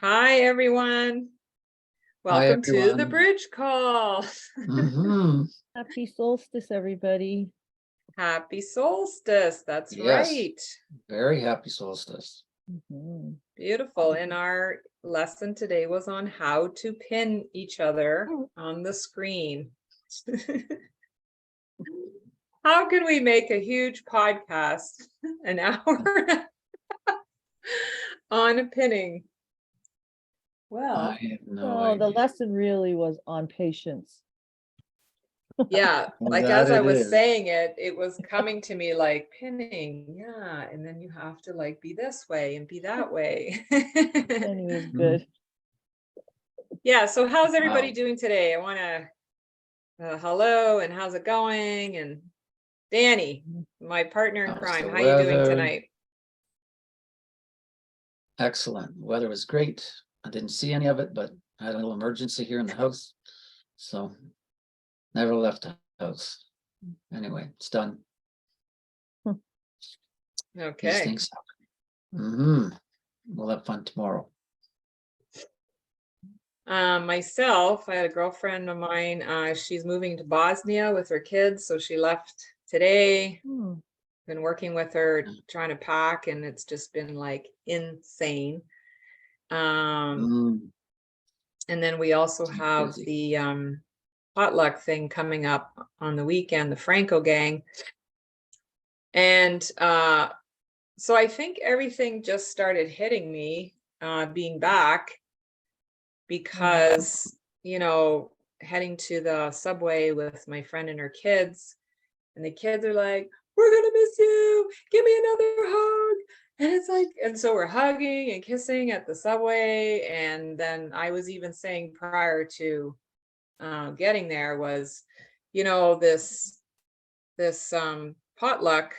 Hi, everyone. Hi, Welcome to the everyone. bridge call. hmm Happy solstice, everybody. Happy solstice. That's Yes, right. very happy solstice. Beautiful. And our lesson today was on how to pin each other on the screen. How can we make a huge podcast an hour on pinning? Well, I have no Oh, the idea. lesson really was on patience. yeah, like That as I it was is. saying it, it was coming to me like pinning, yeah, and then you have to like be this way and be that way. And he was Mhm. good. Yeah, so how's everybody Wow. doing today? I want to hello and how's it going? And Danny, my partner in How's crime, the how you doing weather? tonight? Excellent. Weather was great. I didn't see any of it, but I had a little emergency here in the house. So never left the house. Anyway, it's done. These Okay. things happen. We'll have fun tomorrow. Myself, I had a girlfriend of mine, she's moving to Bosnia with her kids, so she left today. Been working with her trying to pack, and it's just been like insane. Mm, And then we also keep have busy. the potluck thing coming up on the weekend, the Franco gang. And so I think everything just started hitting me being back because, heading to the subway with my friend and her kids, and the kids are like, "We're gonna miss you. Give me another hug." And it's like, and so we're hugging and kissing at the subway. And then I was even saying prior to getting there was, this potluck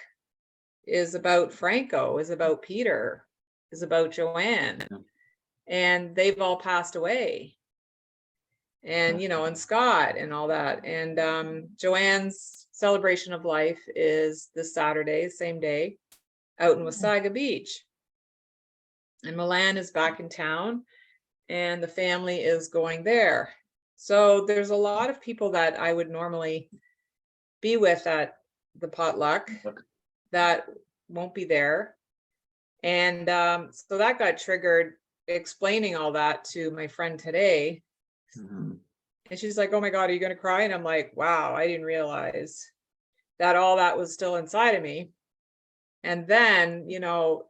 is about Franco, is about Peter, is about Joanne, Yeah. and they've all passed away. And and Scott and all that. And Joanne's celebration of life is this Saturday, same day, out in Wasaga Beach. And Milan is back in town, and the family is going there. So there's a lot of people that I would normally be with at the potluck that won't be there. And so that got triggered explaining all that to my friend today. Mhm. And she's like, "Oh my God, are you going to cry?" And I'm like, wow, I didn't realize that all that was still inside of me. And then,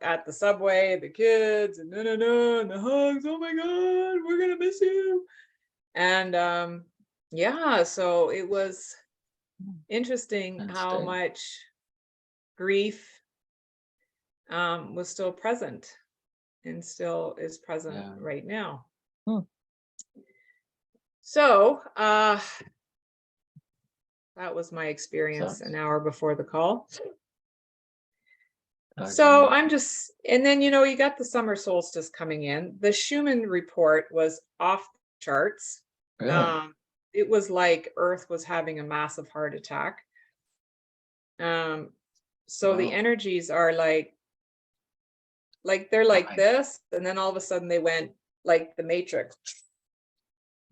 at the subway, the kids and and the hugs, "Oh my God, we're going to miss you." And yeah, so it was interesting how Wednesday. much grief was still present and still is present Yeah. right now. Hmm. So that was my experience Sucks. an hour before the call. Glad you So made it. I'm just, and then, you got the summer solstice coming in. The Shumann report was off the charts. Really? It was like Earth was having a massive heart attack. So the Wow. energies are like they're like this, and then all of a sudden they went like the Matrix.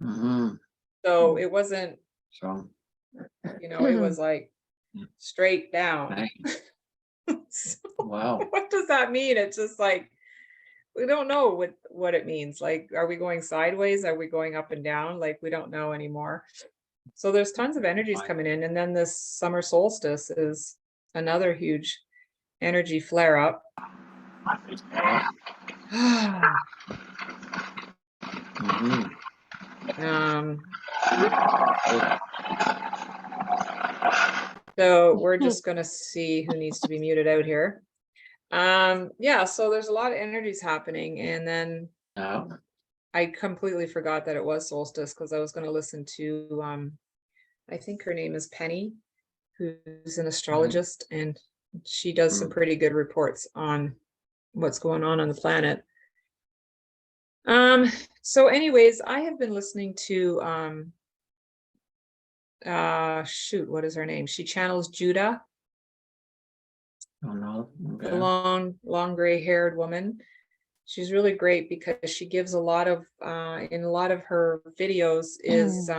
Mm-hmm. So it wasn't, So, it was like straight down. nice. So Wow. what does that mean? It's just like we don't know what it means. Like, are we going sideways? Are we going up and down? Like, we don't know anymore. So there's tons of energies Fine. coming in, and then this summer solstice is another huge energy flare up. Mhm. So we're just gonna see who needs to be muted out here. Yeah, so there's a lot of energies happening, and then Yeah. I completely forgot that it was solstice because I was going to listen to I think her name is Penny, who's an astrologist, and she does some pretty good reports on what's going on the planet. So anyways, I have been listening to shoot, what is her name? She channels Judah, Oh no. the Okay. long gray haired woman. She's really great because she gives a lot of, in a lot of her videos is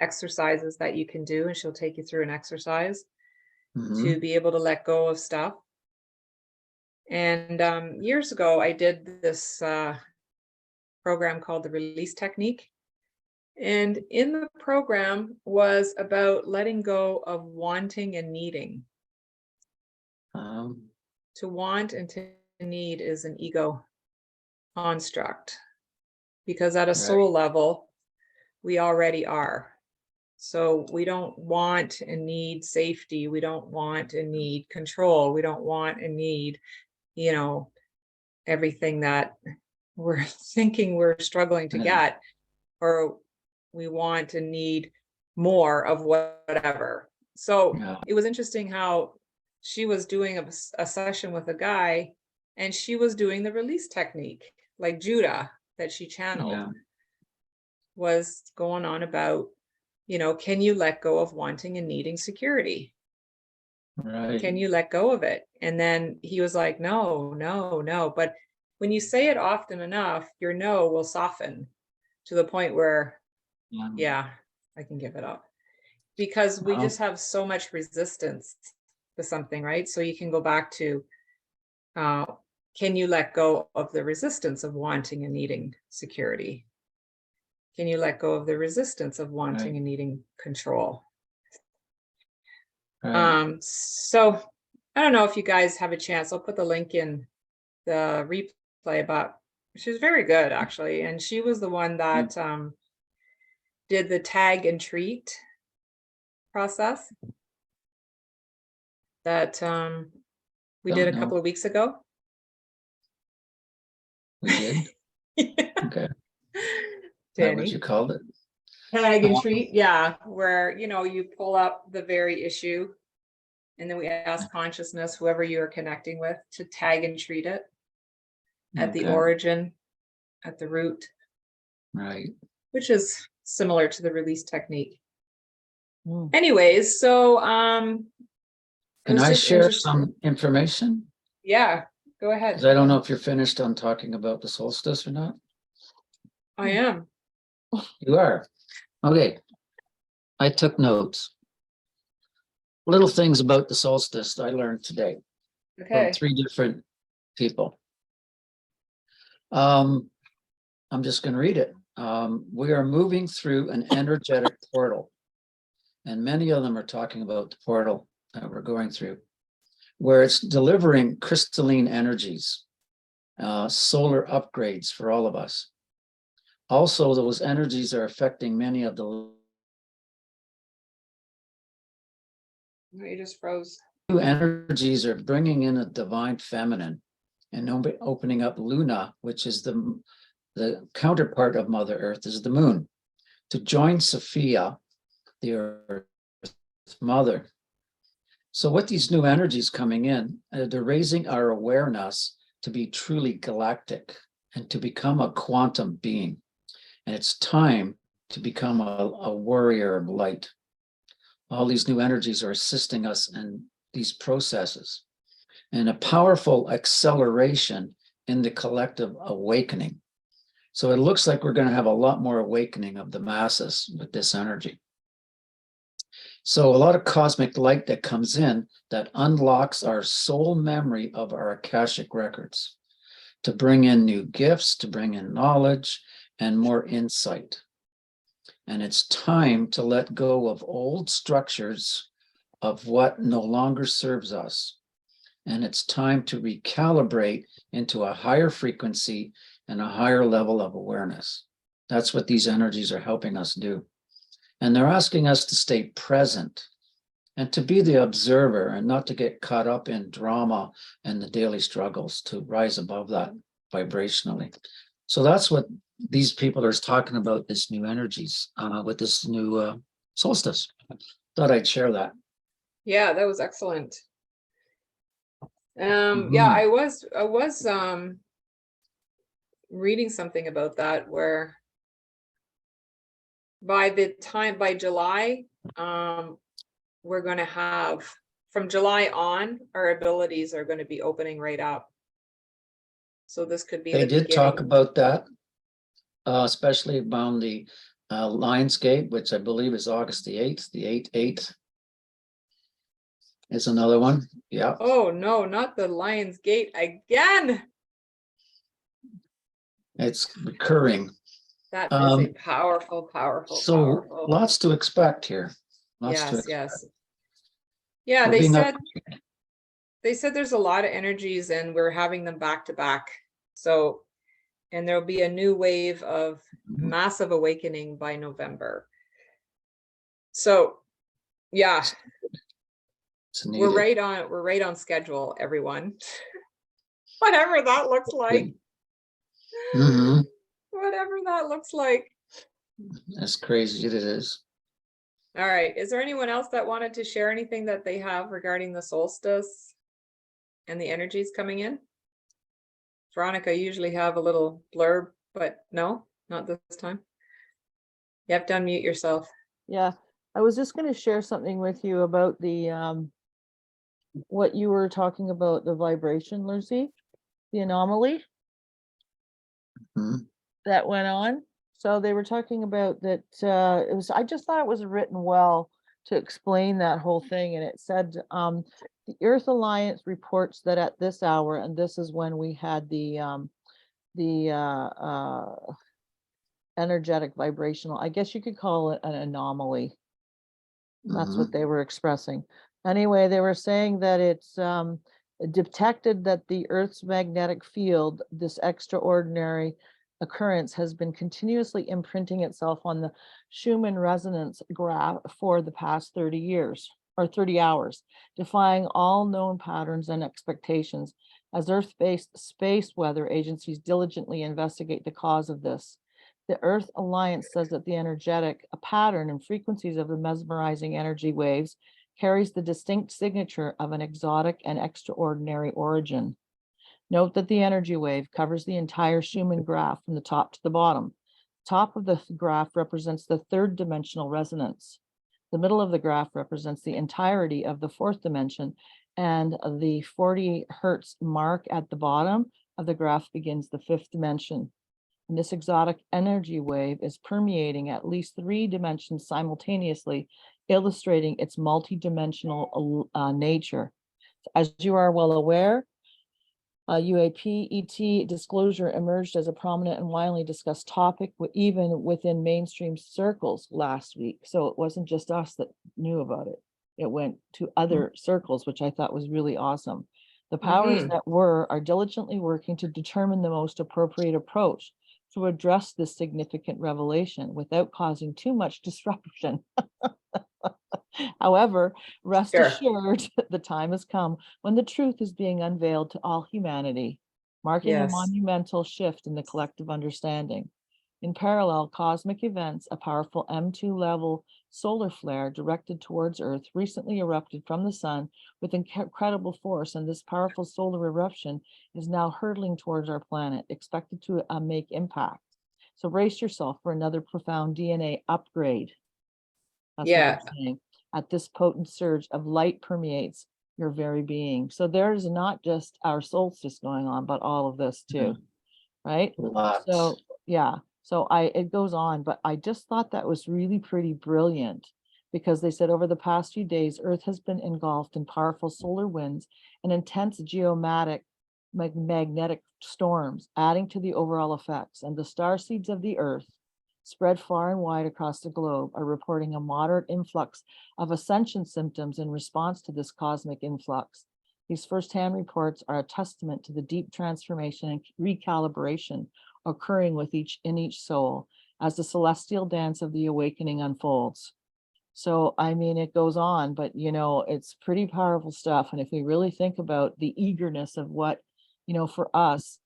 exercises that you can do, and she'll take you through an exercise to be able to let go of stuff. And years ago, I did this program called the Release Technique. And in the program was about letting go of wanting and needing. To want and to need is an ego construct, because at a soul level, we already are. So we don't want and need safety. We don't want and need control. We don't want and need, you know, everything that we're thinking we're struggling to get, or we want and need more of whatever. So it was interesting how she was doing a session with a guy, and she was doing the release technique, like Judah that she channeled was going on about, you know, can you let go of wanting and needing security? Right. Can you let go of it? And then he was like, no, no, no. But when you say it often enough, your no will soften to the point where, yeah, I can give it up. Because we just have so much resistance to something, right? So you can go back to, can you let go of the resistance of wanting and needing security? Can you let go of the resistance of wanting and needing control? So I don't know if you guys have a chance. I'll put the link in the replay, but she was very good actually. And she was the one that did the tag and treat process that we did a couple of weeks ago. We did? Okay. Danny. What you called it? Tag and treat, yeah, where, you know, you pull up the very issue, and then we ask consciousness, whoever you are connecting with, to tag and treat it at the origin, at the root. Right. Which is similar to the release technique. Anyways, so can I share some information? Yeah, go ahead. Because I don't know if you're finished on talking about the solstice or not. I am. You are. Okay. I took notes. Little things about the solstice I learned today from 3 different people. I'm just going to read it. We are moving through an energetic portal, and many of them are talking about the portal that we're going through, where it's delivering crystalline energies, solar upgrades for all of us. Also, those energies are affecting many of the You just froze. new energies are bringing in a divine feminine and opening up Luna, which is the counterpart of Mother Earth, is the moon, to join Sophia, the Earth Mother. So with these new energies coming in, they're raising our awareness to be truly galactic and to become a quantum being. And it's time to become a warrior of light. All these new energies are assisting us in these processes, and a powerful acceleration in the collective awakening. So it looks like we're going to have a lot more awakening of the masses with this energy. So a lot of cosmic light that comes in that unlocks our soul memory of our Akashic records to bring in new gifts, to bring in knowledge and more insight. And it's time to let go of old structures of what no longer serves us. And it's time to recalibrate into a higher frequency and a higher level of awareness. That's what these energies are helping us do. And they're asking us to stay present and to be the observer and not to get caught up in drama and the daily struggles, to rise above that vibrationally. So that's what these people are talking about, this new energies with this new solstice. Thought I'd share that. Yeah, that was excellent. Yeah, I was reading something about that, where by July, we're going to have, from July on, our abilities are going to be opening right up. So this could be They the did talk beginning. about that, especially around the Lionsgate, which I believe is August the 8th, the 8/8 is another one. Yeah. Oh no, not the Lion's Gate again. It's recurring. That is a Um, powerful, powerful, So powerful. lots to expect here. Lots to Yes, expect. yes. Yeah, We're they being up- said there's a lot of energies and we're having them back to back. So, and there'll be a new wave of massive awakening by November. So, yeah, It's we're needed. right on schedule, everyone. Whatever that looks like. Mhm. Whatever that looks like. As crazy as it is. All right. Is there anyone else that wanted to share anything that they have regarding the solstice and the energies coming in? Veronica, you usually have a little blurb, but no, not this time. You have to unmute yourself. Yeah, I was just going to share something with you about the what you were talking about, the vibration, Lucy, the anomaly Mhm. that went on. So they were talking about that it was, I just thought it was written well to explain that whole thing. And it said, the Earth Alliance reports that at this hour, and this is when we had the energetic vibrational, I guess you could call it an anomaly. That's what Mhm. they were expressing. Anyway, they were saying that it's detected that the Earth's magnetic field, this extraordinary occurrence, has been continuously imprinting itself on the Shumann Resonance graph for the past 30 years or 30 hours, defying all known patterns and expectations as Earth-based space weather agencies diligently investigate the cause of this. The Earth Alliance says that the energetic pattern and frequencies of the mesmerizing energy waves carries the distinct signature of an exotic and extraordinary origin. Note that the energy wave covers the entire Schumann graph from the top to the bottom. Top of the graph represents the third dimensional resonance. The middle of the graph represents the entirety of the fourth dimension, and the 40 hertz mark at the bottom of the graph begins the fifth dimension. And this exotic energy wave is permeating at least 3 dimensions simultaneously, illustrating its multidimensional nature. As you are well aware, UAP ET disclosure emerged as a prominent and widely discussed topic, even within mainstream circles last week. So it wasn't just us that knew about it. It went to other circles, which I thought was really awesome. The powers that are diligently working to determine the most appropriate approach to address this significant revelation without causing too much disruption. However, rest Sure. assured, the time has come when the truth is being unveiled to all humanity, marking a Yes. monumental shift in the collective understanding. In parallel, cosmic events, a powerful M2 level solar flare directed towards Earth recently erupted from the sun with incredible force, and this powerful solar eruption is now hurtling towards our planet, expected to make impact. So brace yourself for another profound DNA upgrade. That's what Yeah. they're saying. At this potent surge of light permeates your very being. So there's not just our solstice going on, but all of this too, right? Lots. So yeah, so it goes on, but I just thought that was really pretty brilliant because they said over the past few days, Earth has been engulfed in powerful solar winds and intense magnetic storms, adding to the overall effects. And the star seeds of the Earth, spread far and wide across the globe, are reporting a moderate influx of ascension symptoms in response to this cosmic influx. These firsthand reports are a testament to the deep transformation and recalibration occurring in each soul as the celestial dance of the awakening unfolds. So, I mean, it goes on, but it's pretty powerful stuff. And if we really think about the eagerness of what, for us,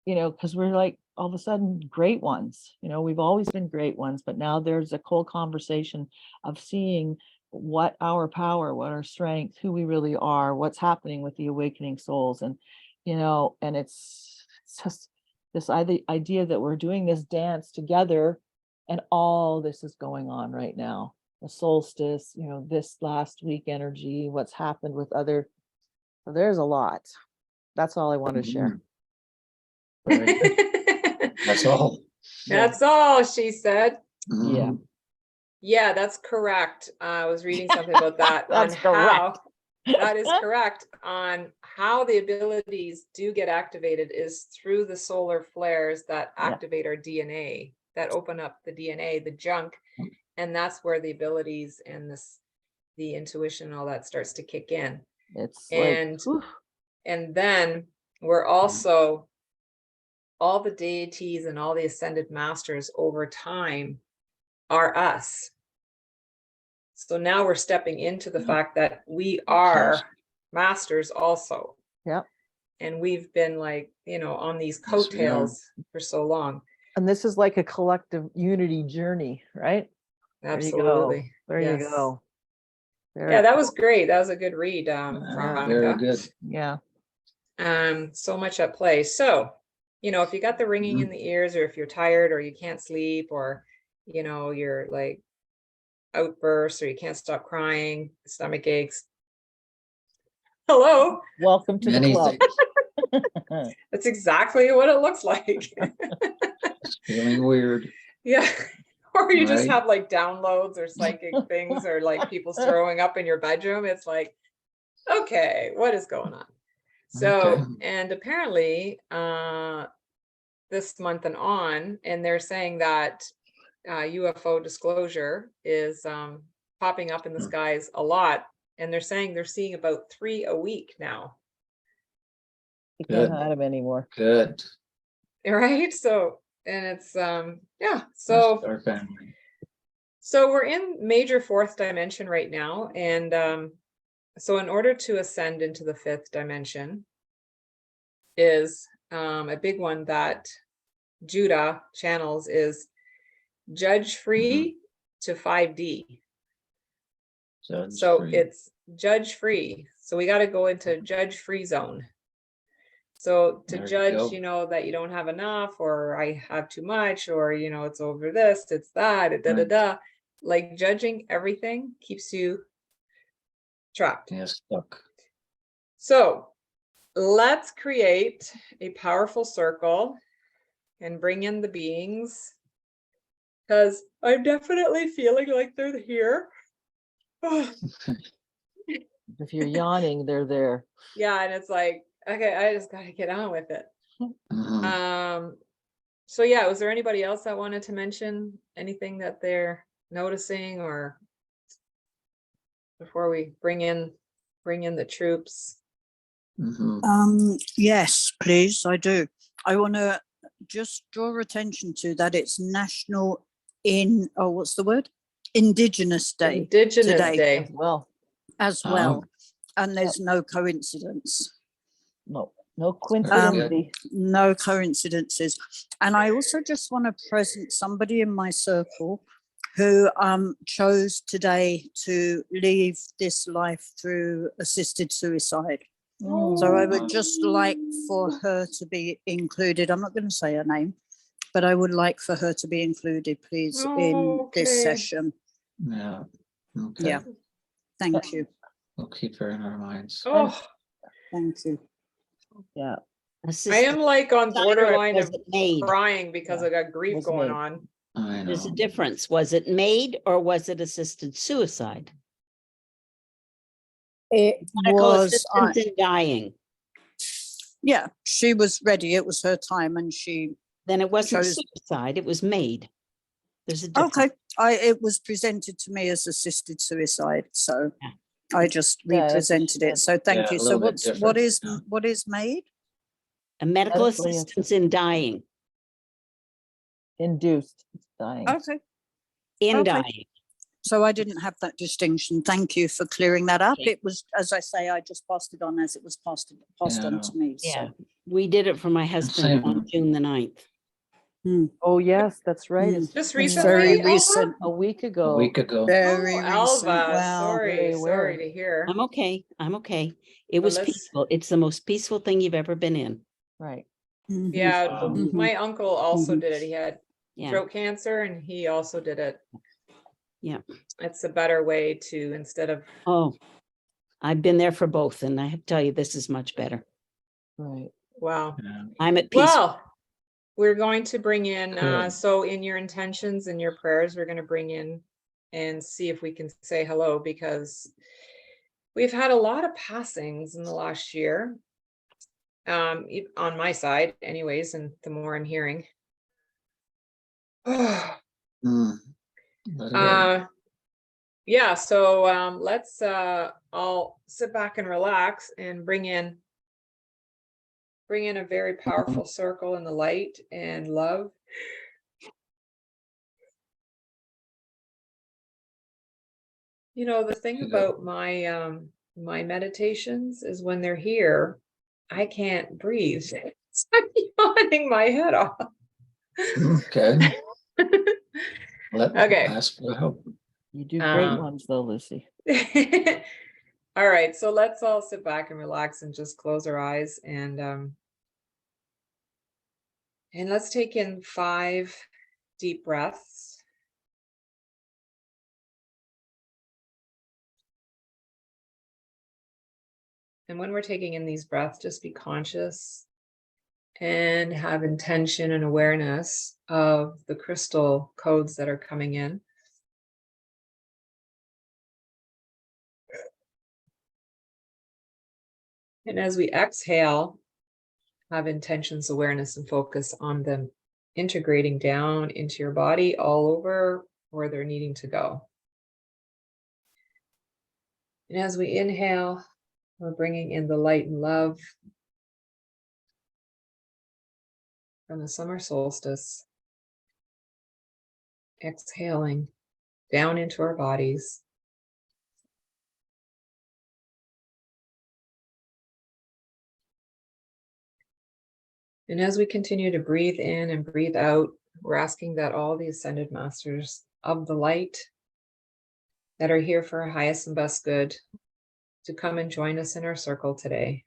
because we're like all of a sudden great ones, we've always been great ones, but now there's a whole conversation of seeing what our power, what our strength, who we really are, what's happening with the awakening souls. And, and it's just this idea that we're doing this dance together and all this is going on right now. The solstice, this last week energy, what's happened with other, there's a lot. That's all I want to share. Right. That's all. That's all, she said. Yeah. Mhm. Yeah, that's correct. I was reading something about that on That's how, correct. that is correct, on how the abilities do get activated is through the solar flares that Yeah. activate our DNA, that open up the DNA, the junk, and that's where the abilities and the intuition and all that starts to kick in. It's And like, whew, and then we're also, all the deities and all the ascended masters over time are us. So now we're stepping into the Yeah. fact that we are masters also. yeah. And we've been like, on these Yes, we are. coattails for so long. And this is like a collective unity journey, right? Absolutely. There you Yes. go. Yeah, that was great. That was a good read, Very Veronica. good. Yeah. So much at play. So, if you got the ringing in the ears, or if you're tired, or you can't sleep, or, you're like outbursts, or you can't stop crying, stomach aches. Hello. Welcome to the Many club. things. That's exactly what it looks like. It's feeling weird. Yeah. Or you just Right. have like downloads or psychic things, or like people throwing up in your bedroom. It's like, okay, what is going on? So, Okay. and apparently, this month and on, and they're saying that UFO disclosure is popping up in the skies a lot. And they're saying they're seeing about 3 a week now. You can't Good. hide them anymore. Good. Right. So, and it's, yeah. That's So, our family. so we're in major 4th dimension right now. And so in order to ascend into the 5th dimension is a big one that Judah channels is judge free to 5D. Judge So free. it's judge free. So we got to go into judge free zone. So to There you judge, go. that you don't have enough, or I have too much, or, it's over this, it's that, Right. like judging everything keeps you trapped. Yeah, stuck. So let's create a powerful circle and bring in the beings, because I'm definitely feeling like they're here. If you're yawning, they're there. Yeah, and it's like, okay, I just got to get on with it. Mhm. So yeah, was there anybody else that wanted to mention anything that they're noticing, or before we bring in the troops? Yes, please, I do. I want to just draw attention to that it's National what's the word? Indigenous Day Indigenous today Day. Well, as Oh. well. And there's no coincidence. no Very coincidence. No coincidences. And I also just want to present somebody in my circle who chose today to leave this life through assisted suicide. So I would just like for her to be included. I'm not going to say her name, but I would like for her to be included, please, in this Okay. session. Yeah. Okay. Yeah. Thank you. We'll keep her in our minds. Oh, Thank you. Yeah. I am like on borderline Was of it made? crying because I got grief Was going made. on. I know. There's a difference. Was it made or was it assisted suicide? It Medical was, assistance in dying. yeah, she was ready. It was her time and she, Then it wasn't Chose- suicide, it was made. There's a difference. okay. It was presented to me as assisted suicide. So Yeah. I just Yeah, that's what represented she it. So thank Yeah, you. a So little bit what different, is made? A medical Medically assistance in dying, Induced dying. Okay. in Okay. dying. So I didn't have that distinction. Thank you for clearing that up. Okay. It was, as I say, I just passed it on as it was passed Yeah. on to me. Yeah, So. we did it for my husband on Same. June the 9th. Oh, yes, that's right. It's Just It's recently, very Alva? recent. a week A ago. week ago. Very Oh, recent. Alva, Wow. sorry Very aware. to hear. I'm okay, I'm okay. It was let's- peaceful. It's the most peaceful thing you've ever been in. Right. Mhm. Yeah, Mhm. my uncle also Mhm. did it. He had Yeah, throat cancer, and he also did it. Yeah. It's a better way to, instead of, oh, I've been there for both and I have to tell you, this is much better. Right. wow. Yeah. I'm at peace. Well, we're going to bring in, Good. so in your intentions and your prayers, we're going to bring in and see if we can say hello, because we've had a lot of passings in the last year. On my side anyways, and the more I'm hearing. Mm. Let it in. Yeah, so let's all sit back and relax and bring in a very powerful circle in the light and love. You know, the thing Yeah. about my my meditations is when they're here, I can't breathe. It's like yawning my head off. Okay. Okay. Ask for help. You do great Um, ones though, Lucy. All right, so let's all sit back and relax and just close our eyes and let's take in 5 deep breaths. And when we're taking in these breaths, just be conscious and have intention and awareness of the crystal codes that are coming in. And as we exhale, have intentions, awareness, and focus on them integrating down into your body all over where they're needing to go. And as we inhale, we're bringing in the light and love from the summer solstice. Exhaling down into our bodies. And as we continue to breathe in and breathe out, we're asking that all the ascended masters of the light that are here for our highest and best good to come and join us in our circle today.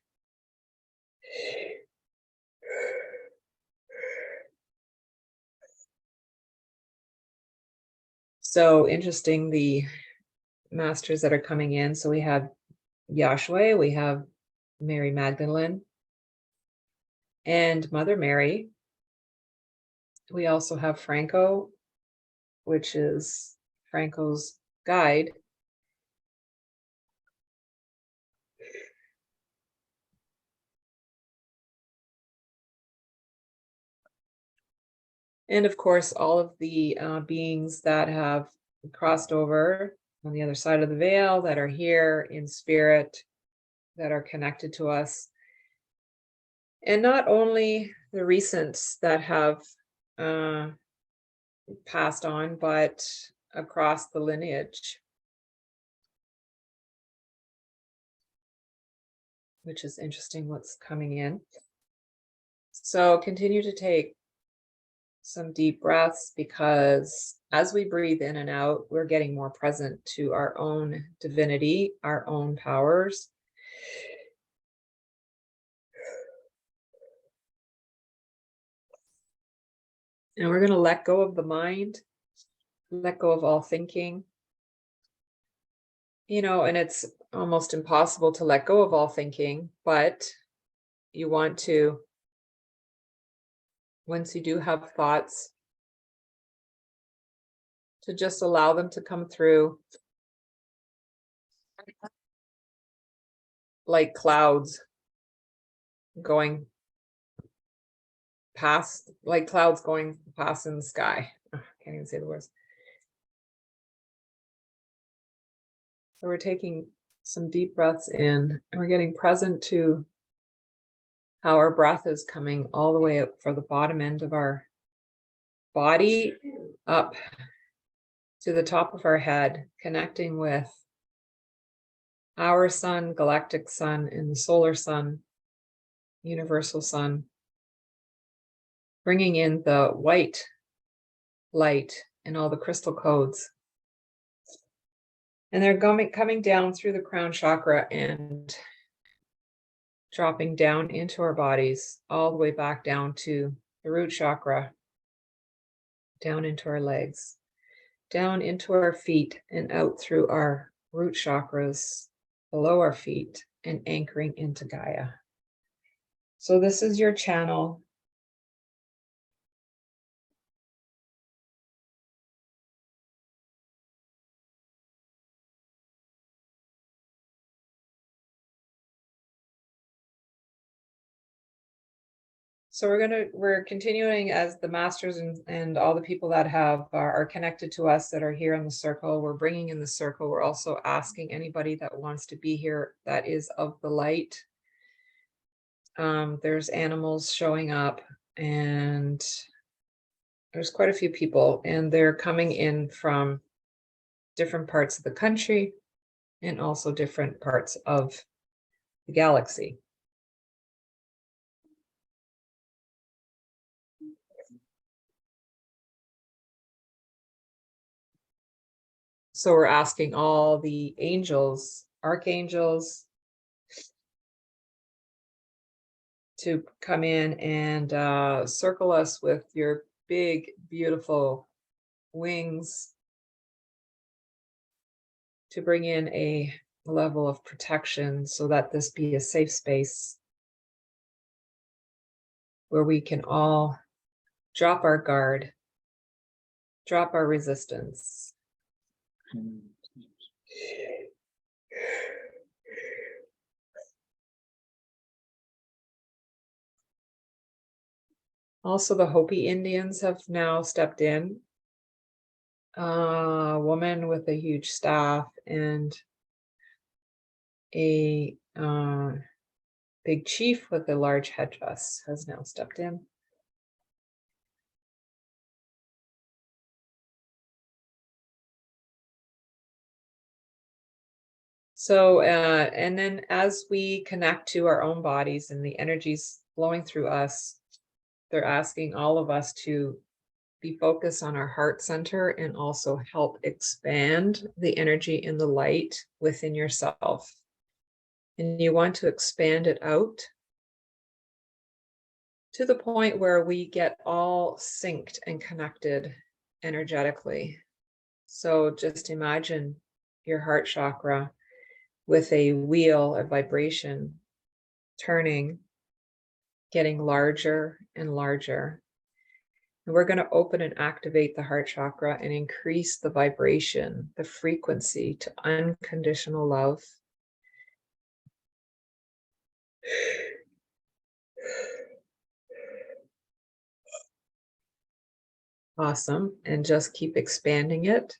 So interesting, the masters that are coming in. So we have Yahshua, we have Mary Magdalene, and Mother Mary. We also have Franco, which is Franco's guide. And of course, all of the beings that have crossed over on the other side of the veil, that are here in spirit, that are connected to us. And not only the recents that have passed on, but across the lineage, which is interesting what's coming in. So continue to take some deep breaths, because as we breathe in and out, we're getting more present to our own divinity, our own powers. And we're going to let go of the mind, let go of all thinking. You know, and it's almost impossible to let go of all thinking, but you want to, once you do have thoughts, to just allow them to come through like clouds going past, like clouds going past in the sky. Oh, I can't even say the words. So we're taking some deep breaths in, and we're getting present to how our breath is coming all the way up for the bottom end of our body, up to the top of our head, connecting with our sun, galactic sun, and the solar sun, universal sun, bringing in the white light and all the crystal codes. And they're coming down through the crown chakra and dropping down into our bodies, all the way back down to the root chakra, down into our legs, down into our feet, and out through our root chakras below our feet, and anchoring into Gaia. So this is your channel So we're continuing as the masters and all the people that are connected to us that are here in the circle. We're bringing in the circle. We're also asking anybody that wants to be here that is of the light. There's animals showing up, and there's quite a few people, and they're coming in from different parts of the country and also different parts of the galaxy. So we're asking all the angels, archangels, to come in and circle us with your big, beautiful wings to bring in a level of protection so that this be a safe space where we can all drop our guard, drop our resistance. Also, the Hopi Indians have now stepped in. A woman with a huge staff and a big chief with a large headdress has now stepped in. So, and then as we connect to our own bodies and the energies flowing through us, they're asking all of us to be focused on our heart center and also help expand the energy in the light within yourself. And you want to expand it out to the point where we get all synced and connected energetically. So just imagine your heart chakra with a wheel, a vibration turning, getting larger and larger. And we're going to open and activate the heart chakra and increase the vibration, the frequency to unconditional love. Awesome. And just keep expanding it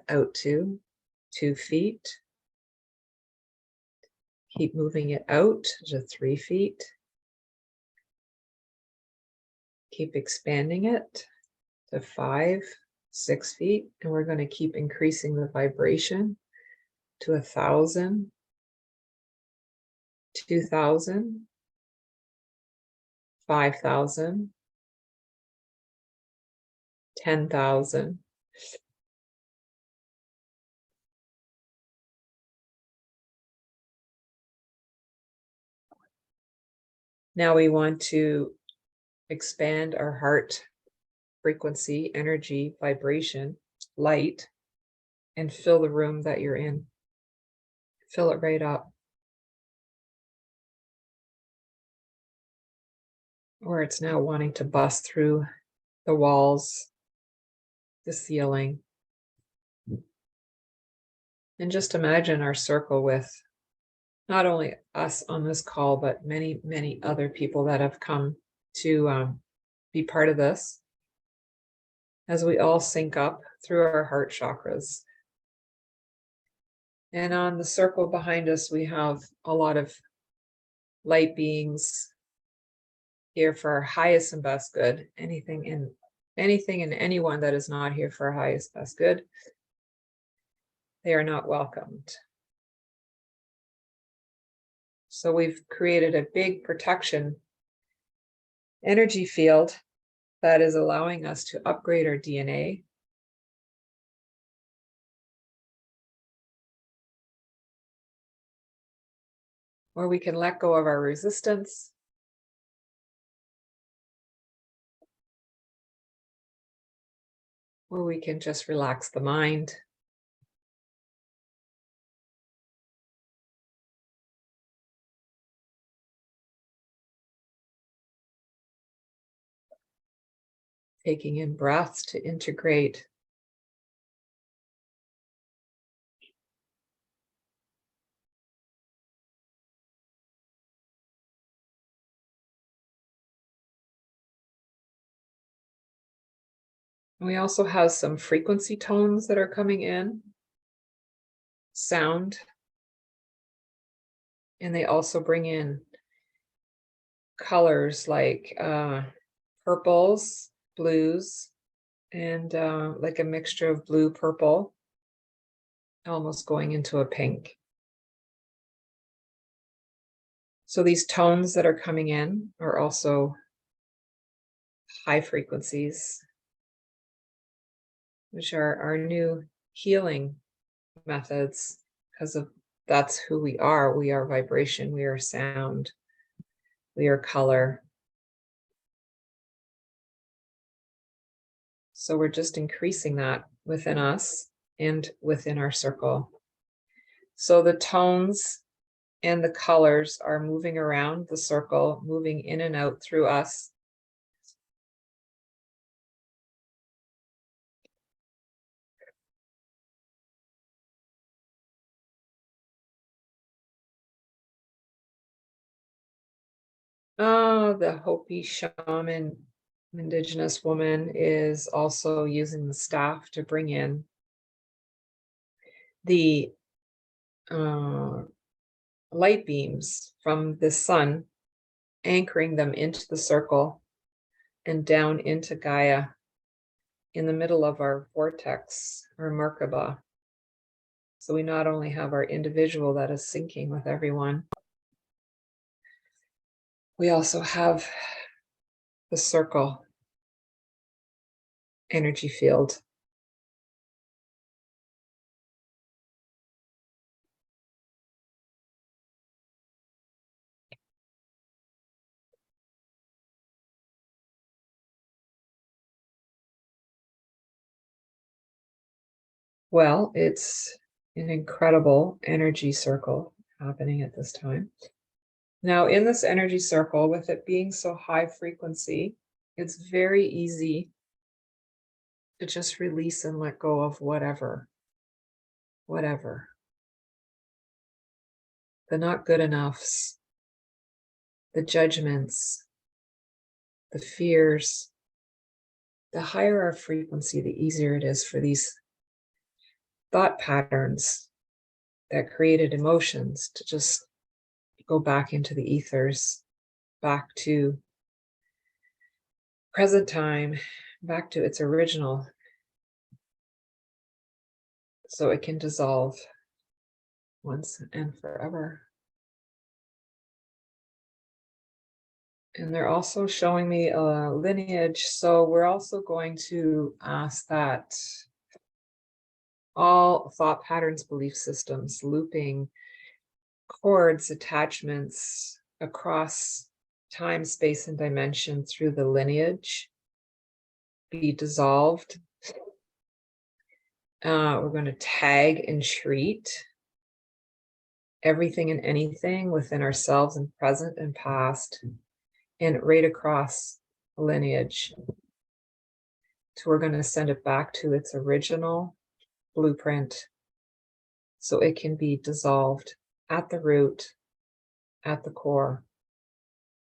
out to 2 feet. Keep moving it out to 3 feet. Keep expanding it to 5, 6 feet. And we're going to keep increasing the vibration to 1,000, 2,000, 5,000, 10,000. Now we want to expand our heart frequency, energy, vibration, light, and fill the room that you're in. Fill it right up. Or it's now wanting to bust through the walls, the ceiling. And just imagine our circle with not only us on this call, but many, many other people that have come to be part of this as we all sync up through our heart chakras. And on the circle behind us, we have a lot of light beings here for our highest and best good. Anything and anyone that is not here for our highest best good, they are not welcomed. So we've created a big protection energy field that is allowing us to upgrade our DNA. Where we can let go of our resistance. Where we can just relax the mind. Taking in breaths to integrate. We also have some frequency tones that are coming in, sound, and they also bring in colors like purples, blues, and like a mixture of blue, purple, almost going into a pink. So these tones that are coming in are also high frequencies, which are our new healing methods, because of that's who we are. We are vibration, we are sound, we are color. So we're just increasing that within us and within our circle. So the tones and the colors are moving around the circle, moving in and out through us. Oh, the Hopi shaman, indigenous woman, is also using the staff to bring in the light beams from the sun, anchoring them into the circle and down into Gaia in the middle of our vortex, or Merkaba. So we not only have our individual that is syncing with everyone, we also have the circle energy field. Well, it's an incredible energy circle happening at this time. Now, in this energy circle, with it being so high frequency, it's very easy to just release and let go of whatever. The not good enoughs, the judgments, the fears. The higher our frequency, the easier it is for these thought patterns that created emotions to just go back into the ethers, back to present time, back to its original, so it can dissolve once and forever. And they're also showing me a lineage, so we're also going to ask that all thought patterns, belief systems, looping, cords, attachments across time, space, and dimension through the lineage be dissolved. We're going to tag and treat everything and anything within ourselves and present and past, and right across the lineage. So we're going to send it back to its original blueprint so it can be dissolved at the root, at the core,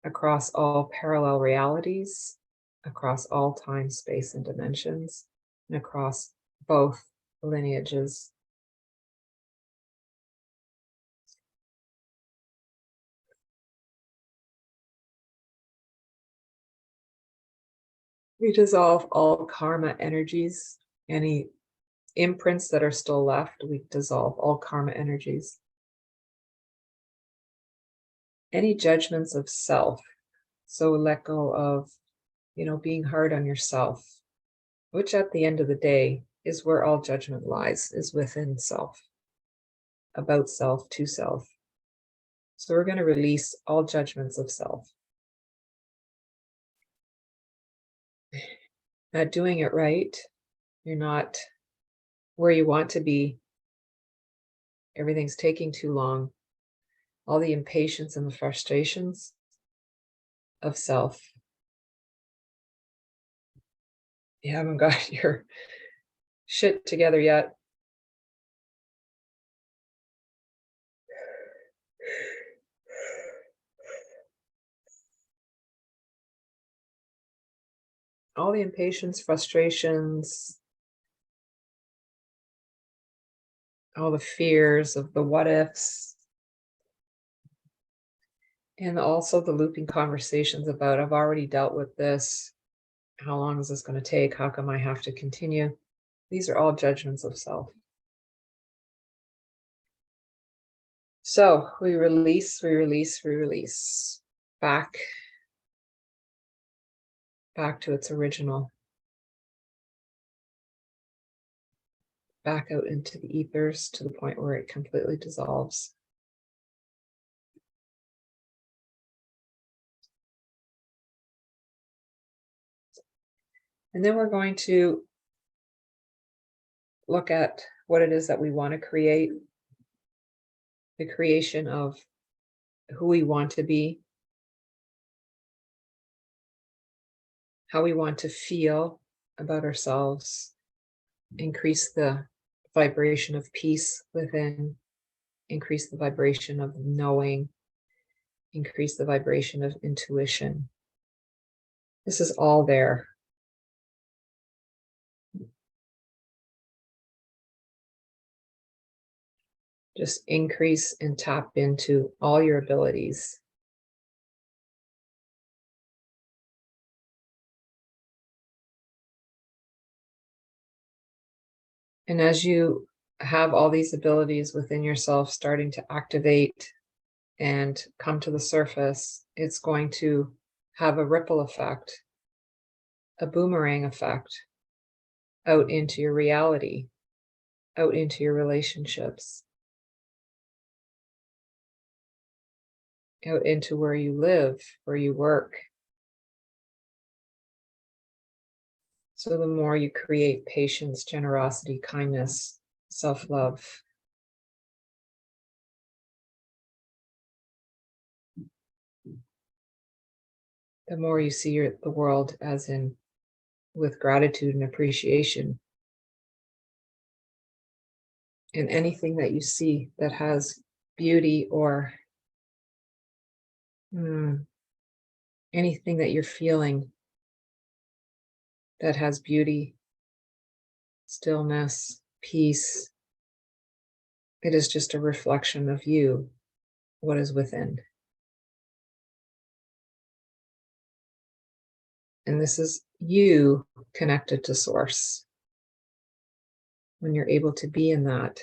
across all parallel realities, across all time, space, and dimensions, and across both lineages. We dissolve all karma energies, any imprints that are still left, we dissolve all karma energies. Any judgments of self, so let go of, being hard on yourself, which at the end of the day is where all judgment lies, is within self, about self, to self. So we're going to release all judgments of self. Not doing it right, you're not where you want to be, everything's taking too long, all the impatience and the frustrations of self. You haven't got your shit together yet. all the impatience, frustrations, all the fears of the what ifs, and also the looping conversations about, I've already dealt with this. How long is this going to take? How come I have to continue? These are all judgments of self. So we release, we release, we release back to its original, back out into the ethers to the point where it completely dissolves. And then we're going to look at what it is that we want to create, the creation of who we want to be, how we want to feel about ourselves, increase the vibration of peace within, increase the vibration of knowing, increase the vibration of intuition. This is all there. Just increase and tap into all your abilities. And as you have all these abilities within yourself starting to activate and come to the surface, it's going to have a ripple effect, a boomerang effect out into your reality, out into your relationships, out into where you live, where you work. So the more you create patience, generosity, kindness, self-love, the more you see the world as in with gratitude and appreciation. And anything that you see that has beauty or anything that you're feeling that has beauty, stillness, peace, it is just a reflection of you, what is within. And this is you connected to source. When you're able to be in that,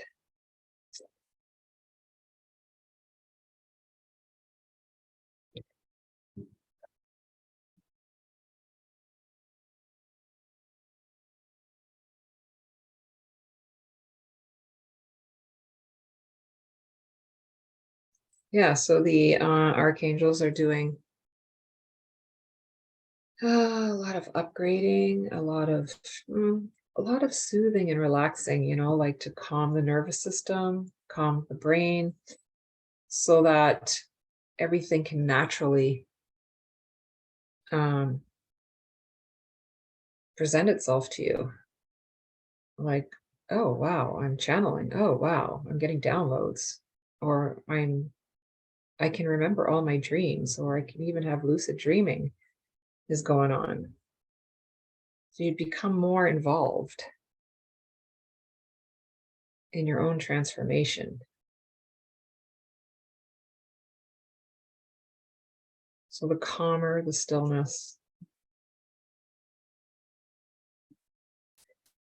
yeah, so the archangels are doing a lot of upgrading, a lot of soothing and relaxing, you know, like to calm the nervous system, calm the brain, so that everything can naturally present itself to you. Like, oh wow, I'm channeling. Oh wow, I'm getting downloads, or I can remember all my dreams, or I can even have lucid dreaming is going on. So you become more involved in your own transformation. So the calmer, the stillness.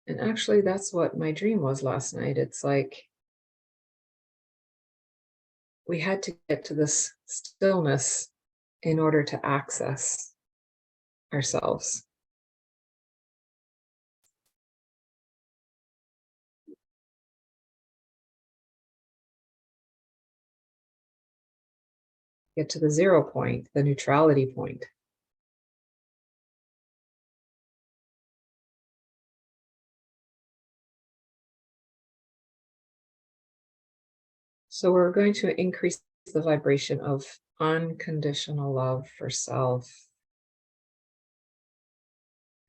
And actually, that's what my dream was last night. It's like we had to get to this stillness in order to access ourselves. Get to the 0 point, the neutrality point. So we're going to increase the vibration of unconditional love for self.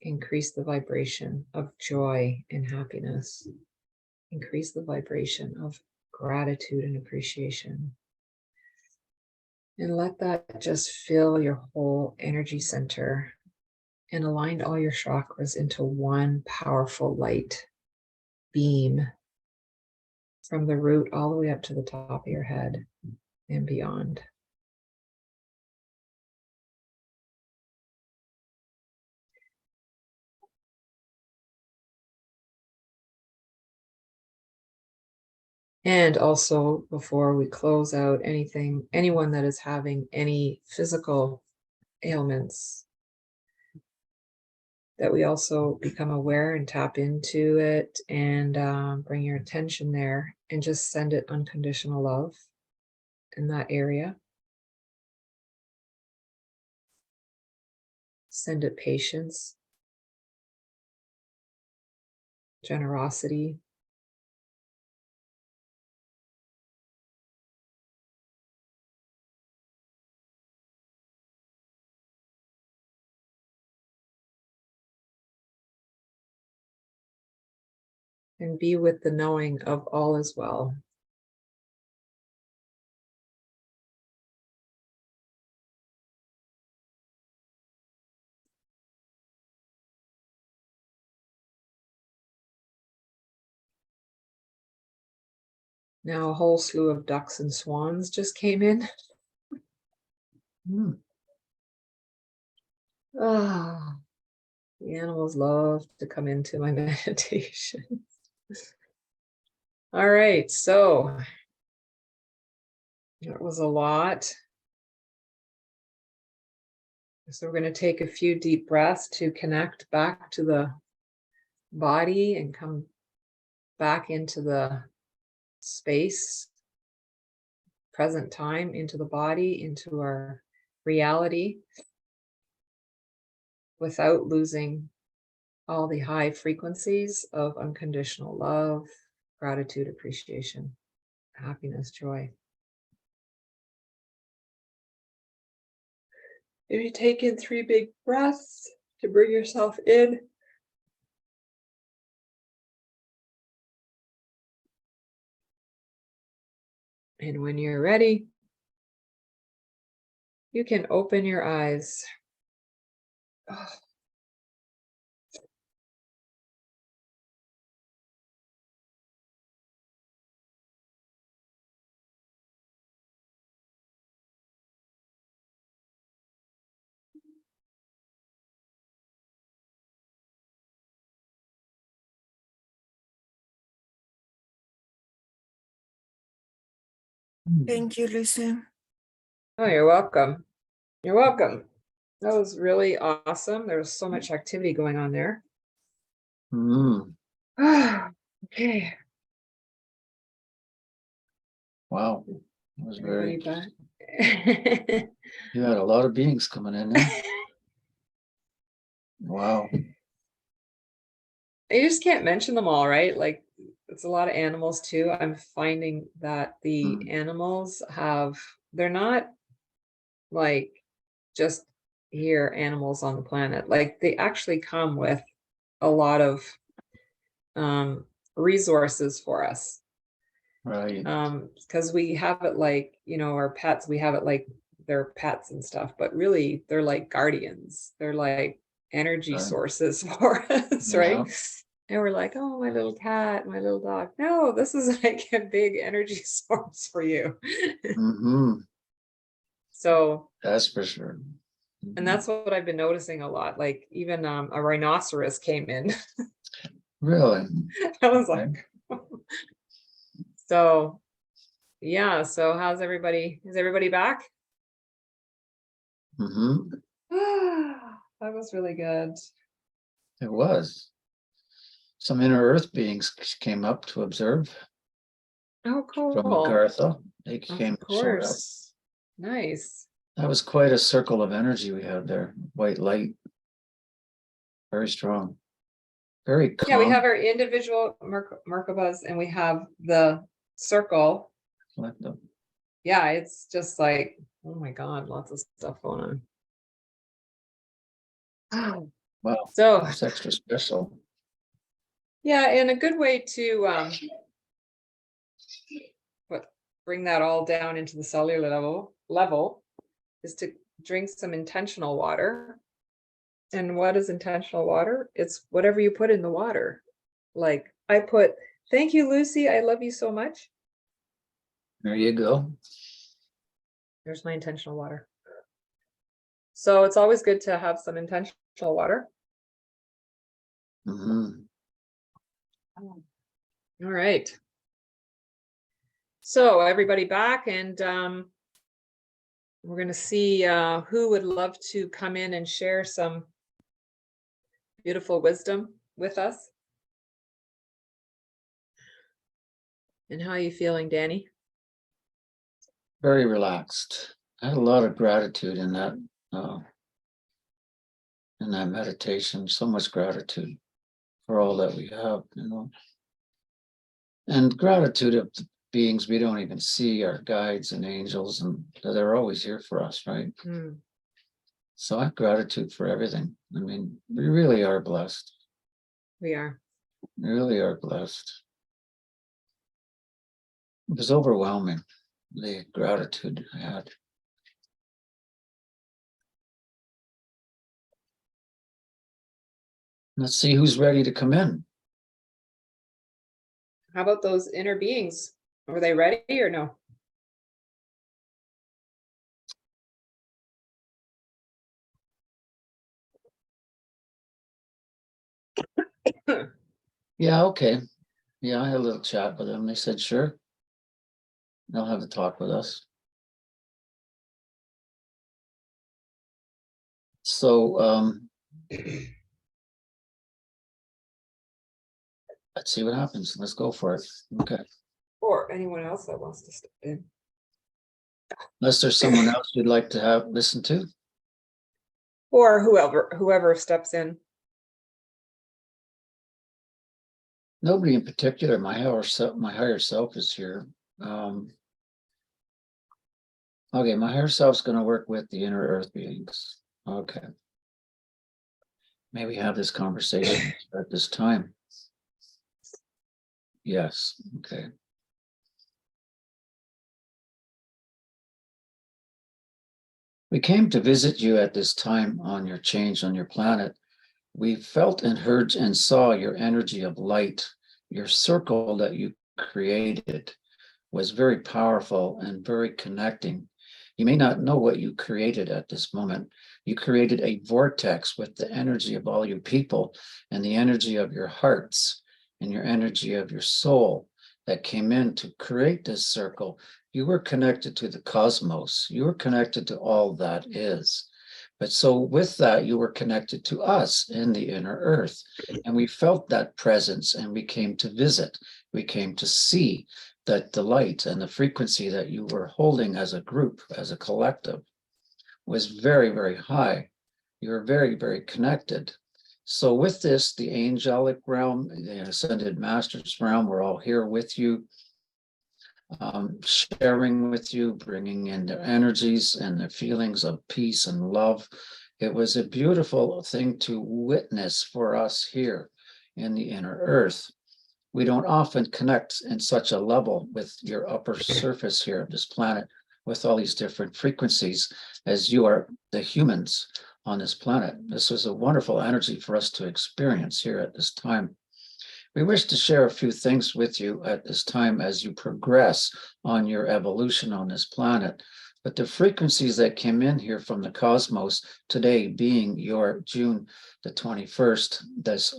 Increase the vibration of joy and happiness. Increase the vibration of gratitude and appreciation. And let that just fill your whole energy center. and aligned all your chakras into one powerful light beam from the root all the way up to the top of your head and beyond. And also, before we close out, anyone that is having any physical ailments, that we also become aware and tap into it and bring your attention there and just send it unconditional love in that area. Send it patience, generosity, and be with the knowing of all is well. Now a whole slew of ducks and swans just came in. Ah, the animals love to come into my meditation. All right, so that was a lot. So we're going to take a few deep breaths to connect back to the body and come back into the space, present time, into the body, into our reality, without losing all the high frequencies of unconditional love, gratitude, appreciation, happiness, joy. If you take in 3 big breaths to bring yourself in. And when you're ready, you can open your eyes. Oh. Thank you, Lucy. Oh, you're welcome. You're welcome. That was really awesome. There was so much activity going on there. Okay. Wow. That was Everybody very, back. you had a lot of beings coming in there. Wow. You just can't mention them all, right? Like, it's a lot of animals too. I'm finding that the animals they're not like just here animals on the planet. Like, they actually come with a lot of resources for us. Right. Because we have it like, our pets, we have it like they're pets and stuff, but really they're like guardians. They're like energy Right. sources for us, Yeah. right? And we're like, oh, my little cat, my little dog. No, this is like a big energy source for you. So That's for sure. and that's what I've been noticing a lot. Like, even a rhinoceros came in. Really? I was Okay. like, so yeah. So how's everybody? Is everybody back? That was really good. It was. Some inner earth beings came up to observe Oh, cool. from Agartha. They came, Of showed up. course. Nice. That was quite a circle of energy we had there. White light. Very strong. Very calm. Yeah, we have our individual Merkabas and we have the circle. Collective. Yeah, it's just like, oh my God, lots of stuff going on. Wow. So That's extra special. yeah, and a good way to bring that all down into the cellular level is to drink some intentional water. And what is intentional water? It's whatever you put in the water. Like I put, thank you, Lucy. I love you so much. There you go. There's my intentional water. So it's always good to have some intentional water. Mhm. All right. So everybody back, and we're going to see who would love to come in and share some beautiful wisdom with us. And how are you feeling, Danny? Very relaxed. I had a lot of gratitude in that meditation. So much gratitude for all that we have, and gratitude of the beings we don't even see, our guides and angels, and they're always here for us, right? So I have gratitude for everything. I mean, we really are blessed. We are. We really are blessed. It was overwhelming, the gratitude I had. Let's see who's ready to come in. How about those inner beings? Are they ready or no? Yeah, okay. Yeah, I had a little chat with them. They said, sure. They'll have a talk with us. So let's see what happens. Let's go for it. Okay. Or anyone else that wants to step in. Unless there's someone else you'd like to have listen to. Or whoever steps in. Nobody in particular. My higher self is here. Okay, my higher self's going to work with the inner earth beings. Okay. May we have this conversation at this time? Yes. Okay. We came to visit you at this time on your change on your planet. We felt and heard and saw your energy of light. Your circle that you created was very powerful and very connecting. You may not know what you created at this moment. You created a vortex with the energy of all you people and the energy of your hearts and your energy of your soul that came in to create this circle. You were connected to the cosmos. You were connected to all that is. But so with that, you were connected to us in the inner earth. And we felt that presence and we came to visit. We came to see that the light and the frequency that you were holding as a group, as a collective, was very, very high. You were very, very connected. So with this, the angelic realm, the ascended masters realm, we're all here with you, sharing with you, bringing in their energies and their feelings of peace and love. It was a beautiful thing to witness for us here in the inner earth. We don't often connect in such a level with your upper surface here of this planet with all these different frequencies as you are the humans on this planet. This was a wonderful energy for us to experience here at this time. We wish to share a few things with you at this time as you progress on your evolution on this planet. But the frequencies that came in here from the cosmos today being your June the 21st, this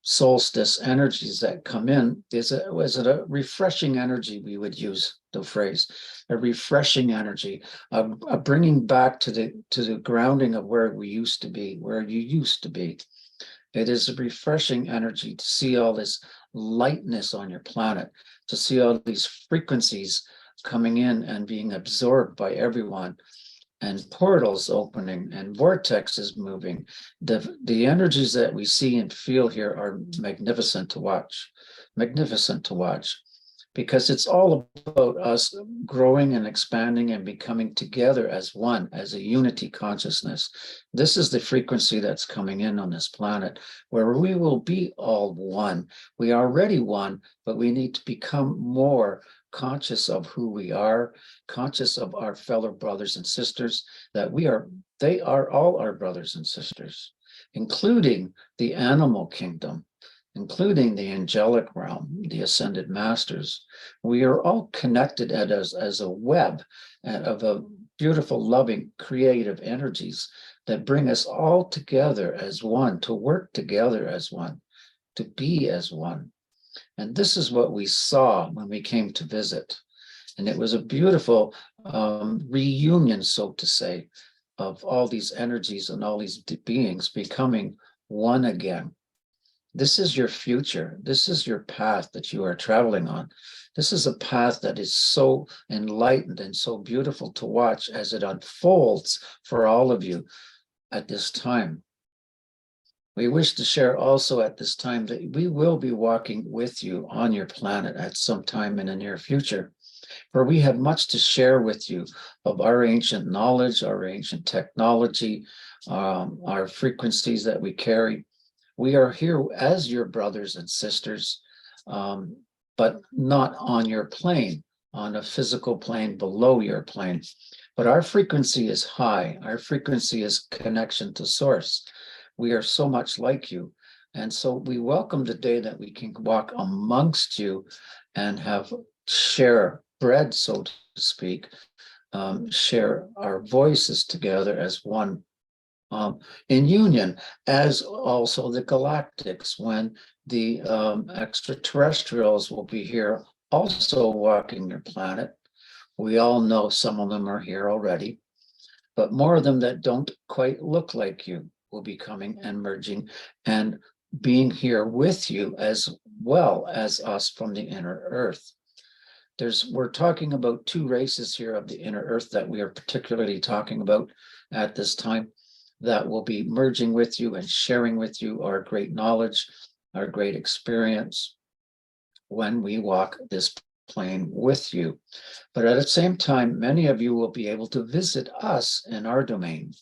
solstice energies that come in, was it a refreshing energy? We would use the phrase, a refreshing energy, a bringing back to the grounding of where we used to be, where you used to be. It is a refreshing energy to see all this lightness on your planet, to see all these frequencies coming in and being absorbed by everyone, and portals opening and vortexes moving. The energies that we see and feel here are magnificent to watch, because it's all about us growing and expanding and becoming together as one, as a unity consciousness. This is the frequency that's coming in on this planet, where we will be all one. We are already one, but we need to become more conscious of who we are, conscious of our fellow brothers and sisters, that they are all our brothers and sisters, including the animal kingdom, including the angelic realm, the ascended masters. We are all connected as a web of a beautiful, loving, creative energies that bring us all together as one, to work together as one, to be as one. And this is what we saw when we came to visit. And it was a beautiful reunion, so to say, of all these energies and all these beings becoming one again. This is your future. This is your path that you are traveling on. This is a path that is so enlightened and so beautiful to watch as it unfolds for all of you at this time. We wish to share also at this time that we will be walking with you on your planet at some time in the near future, for we have much to share with you of our ancient knowledge, our ancient technology, our frequencies that we carry. We are here as your brothers and sisters, but not on your plane, on a physical plane below your plane. But our frequency is high. Our frequency is connection to source. We are so much like you. And so we welcome the day that we can walk amongst you and share bread, so to speak, share our voices together as one. In union, as also the galactics, when the extraterrestrials will be here also walking your planet. We all know some of them are here already, but more of them that don't quite look like you will be coming and merging and being here with you as well as us from the inner earth. We're talking about two races here of the inner earth that we are particularly talking about at this time, that will be merging with you and sharing with you our great knowledge, our great experience when we walk this plane with you. But at the same time, many of you will be able to visit us in our domain.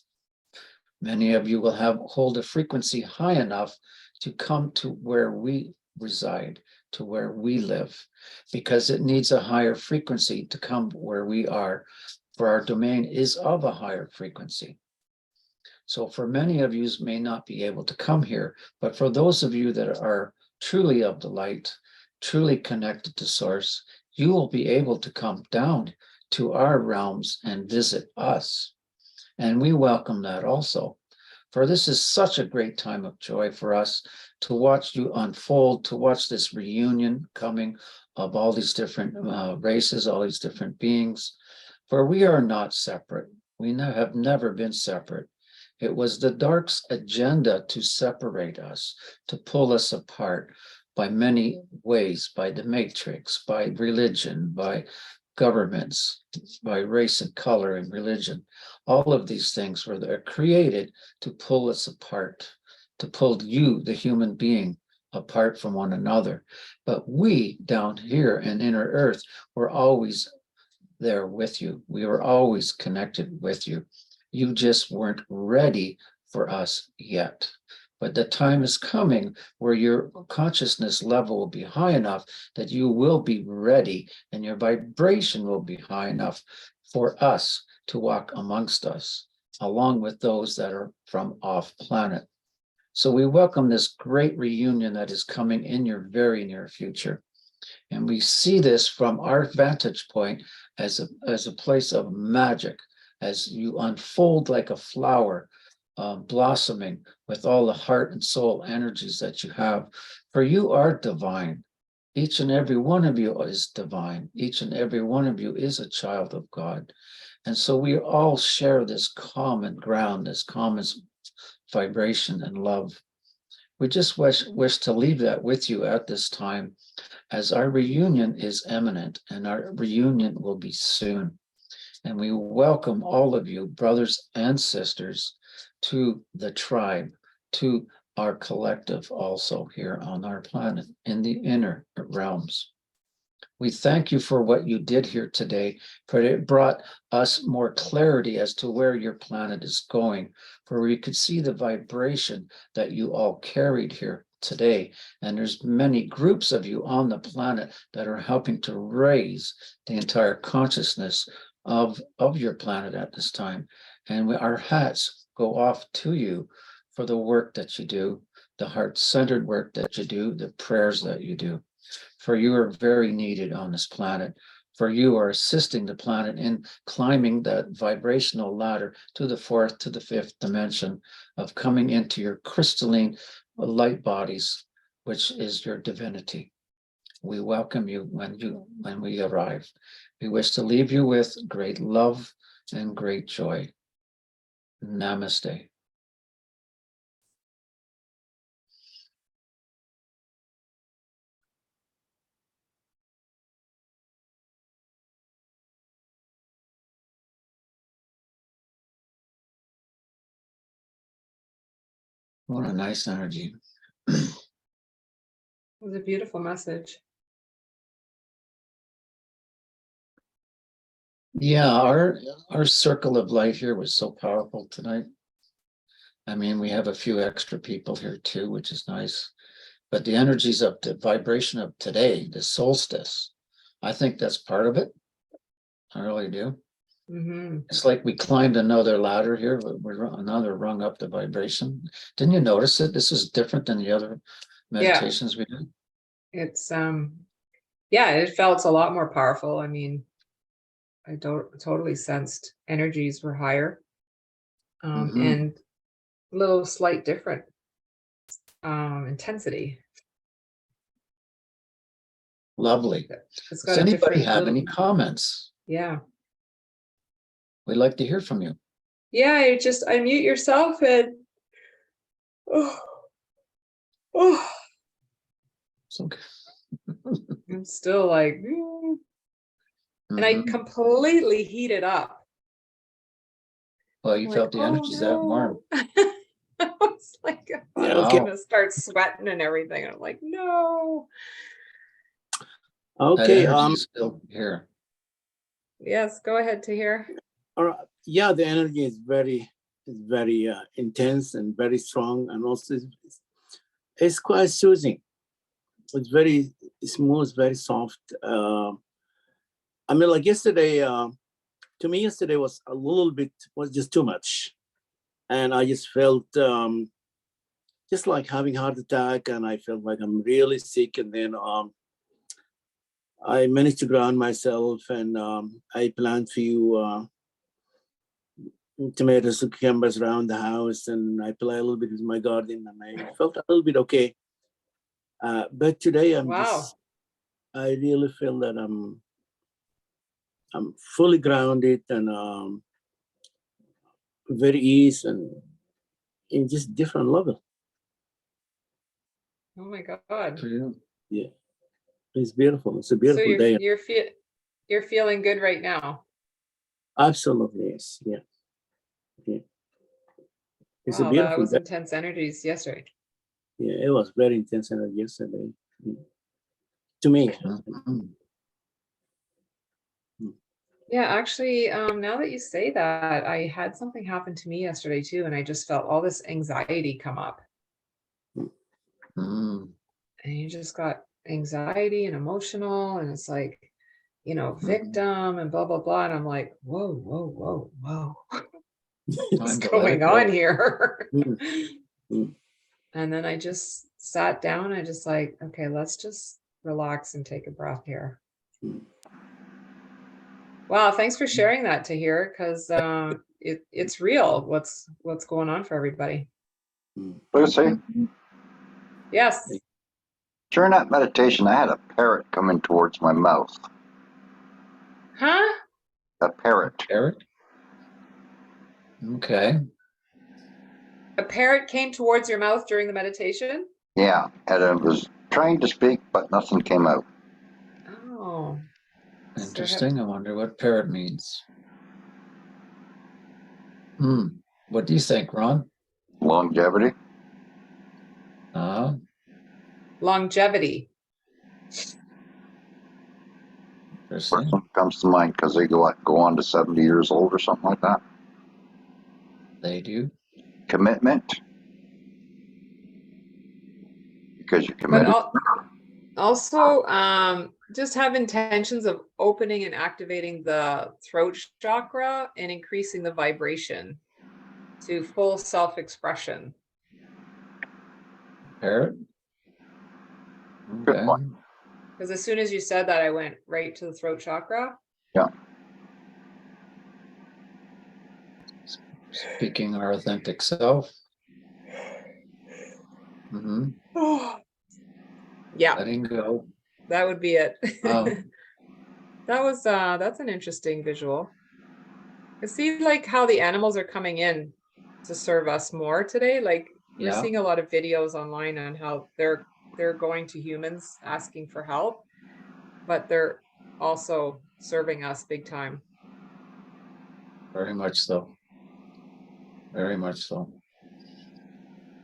Many of you will hold a frequency high enough to come to where we reside, to where we live, because it needs a higher frequency to come where we are, for our domain is of a higher frequency. So for many of you may not be able to come here, but for those of you that are truly of the light, truly connected to source, you will be able to come down to our realms and visit us. And we welcome that also. For this is such a great time of joy for us to watch you unfold, to watch this reunion coming of all these different races, all these different beings. For we are not separate. We have never been separate. It was the dark's agenda to separate us, to pull us apart by many ways, by the matrix, by religion, by governments, by race and color and religion. All of these things were created to pull us apart, to pull you, the human being, apart from one another. But we down here in inner earth were always there with you. We were always connected with you. You just weren't ready for us yet. But the time is coming where your consciousness level will be high enough that you will be ready and your vibration will be high enough for us to walk amongst us, along with those that are from off planet. So we welcome this great reunion that is coming in your very near future. And we see this from our vantage point as a place of magic, as you unfold like a flower, blossoming with all the heart and soul energies that you have. For you are divine. Each and every one of you is divine. Each and every one of you is a child of God. And so we all share this common ground, this common vibration and love. We just wish to leave that with you at this time, as our reunion is imminent and our reunion will be soon. And we welcome all of you, brothers and sisters, to the tribe, to our collective also here on our planet in the inner realms. We thank you for what you did here today, for it brought us more clarity as to where your planet is going, for we could see the vibration that you all carried here today. And there's many groups of you on the planet that are helping to raise the entire consciousness of your planet at this time. And our hats go off to you for the work that you do, the heart-centered work that you do, the prayers that you do. For you are very needed on this planet. For you are assisting the planet in climbing that vibrational ladder to the fourth, to the fifth dimension of coming into your crystalline light bodies, which is your divinity. We welcome you when we arrive. We wish to leave you with great love and great joy. Namaste. What a nice energy. It was a beautiful message. Yeah, our circle of light here was so powerful tonight. I mean, we have a few extra people here too, which is nice. But the energies of the vibration of today, the solstice, I think that's part of it. I really do. Mm-hmm. It's like we climbed another ladder here. We're another rung up the vibration. Didn't you notice it? This is different than the other meditations we did. It's yeah, it felt a lot more powerful. I mean, I totally sensed energies were higher, and a little slight different intensity. Lovely. It's Does got a anybody different have little, any comments? yeah. We'd like to hear from you. Yeah, you just unmute yourself and oh, So, I'm still like, and I completely heated up. Well, you I'm felt like, the energies that warm. I was like, I was Okay. gonna start sweating and everything. I'm like, no. That Okay. energy is still here. Yes, go ahead, Tahir. All right. Yeah, the energy is very intense and very strong, and also it's quite soothing. It's very smooth, very soft. I mean, like yesterday, to me, yesterday was a little bit, was just too much. And I just felt just like having heart attack, and I felt like I'm really sick. And then I managed to ground myself, and I planted a few tomatoes and cucumbers around the house, and I play a little bit with my garden, and I felt a little bit okay. But today I really feel that I'm fully grounded and very easy and in just different level. Oh my God. For you. Yeah, it's beautiful. It's a So beautiful day. you're feeling good right now. Absolutely, yes. Yeah. It's a Wow, that beautiful was day. intense energies yesterday. Yeah, it was very intense energy yesterday. To me. Yeah, actually, now that you say that, I had something happen to me yesterday too, and I just felt all this anxiety come up. And you just got anxiety and emotional, and it's like, victim and blah, blah, blah. And I'm like, whoa, whoa, whoa, whoa. What's going on here? And then I just sat down. I just like, okay, let's just relax and take a breath here. Wow, thanks for sharing that, Tahir, because it's real. What's going on for everybody? Lucy, Yes. during that meditation, I had a parrot coming towards my mouth. Huh? A parrot. Parrot? Okay. A parrot came towards your mouth during the meditation? Yeah, and it was trying to speak, but nothing came out. Oh. Interesting. I wonder what parrot means. What do you think, Ron? Longevity. Longevity. First one comes to mind because they go on to 70 years old or something like that. They do. Commitment. because you But committed. also, just have intentions of opening and activating the throat chakra and increasing the vibration to full self-expression. Parrot. Good Okay. point. Because as soon as you said that, I went right to the throat chakra. Yeah. Speaking our authentic self. Yeah, Letting go. that would be it. Um, That's an interesting visual. I see like how the animals are coming in to serve us more today. Like we're Yeah. seeing a lot of videos online on how they're going to humans asking for help, but they're also serving us big time. Very much so. Very much so.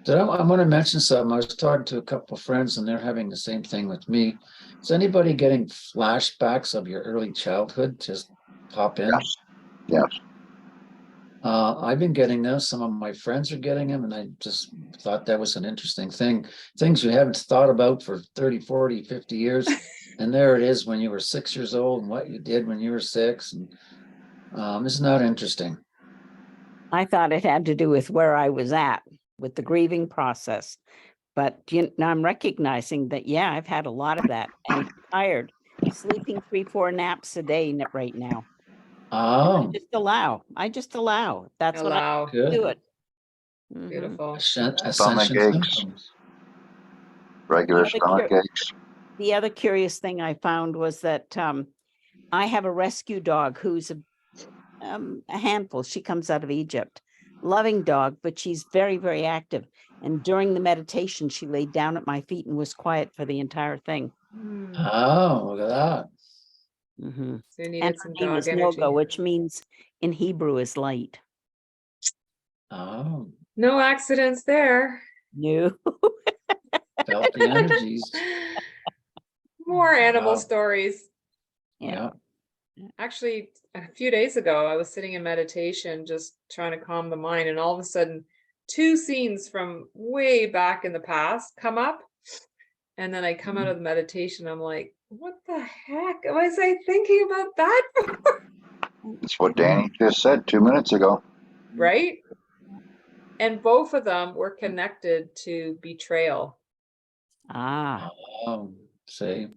So I want to mention something. I was talking to a couple of friends and they're having the same thing with me. Is anybody getting flashbacks of your early childhood? Just pop in. Yes. Yes. I've been getting those. Some of my friends are getting them, and I just thought that was an interesting thing. Things you haven't thought about for 30, 40, 50 years. And there it is when you were 6 years old and what you did when you were 6. And isn't that interesting? I thought it had to do with where I was at with the grieving process. But I'm recognizing that, yeah, I've had a lot of that and tired, sleeping 3-4 naps a day right now. Oh, I just allow. That's what I Allow. good. do it. Mhm. Beautiful. Stomach Ascension aches, symptoms. regular Yeah, stomach aches. The other curious thing I found was that I have a rescue dog who's a handful. She comes out of Egypt. Loving dog, but she's very, very active. And during the meditation, she laid down at my feet and was quiet for the entire thing. Oh, look at that. Mhm. So you And needed her some name dog is energy. Noga, which means in Hebrew is light. Oh, No accidents there. No. felt the energies. More animal Wow. stories. Yeah. Actually, a few days ago, I was sitting in meditation, just trying to calm the mind, and all of a sudden, 2 scenes from way back in the past come up. And then I come out of the meditation, I'm like, what the heck was I thinking about that for? That's what Danny just said 2 minutes ago. Right? And both of them were connected to betrayal. Ah. See,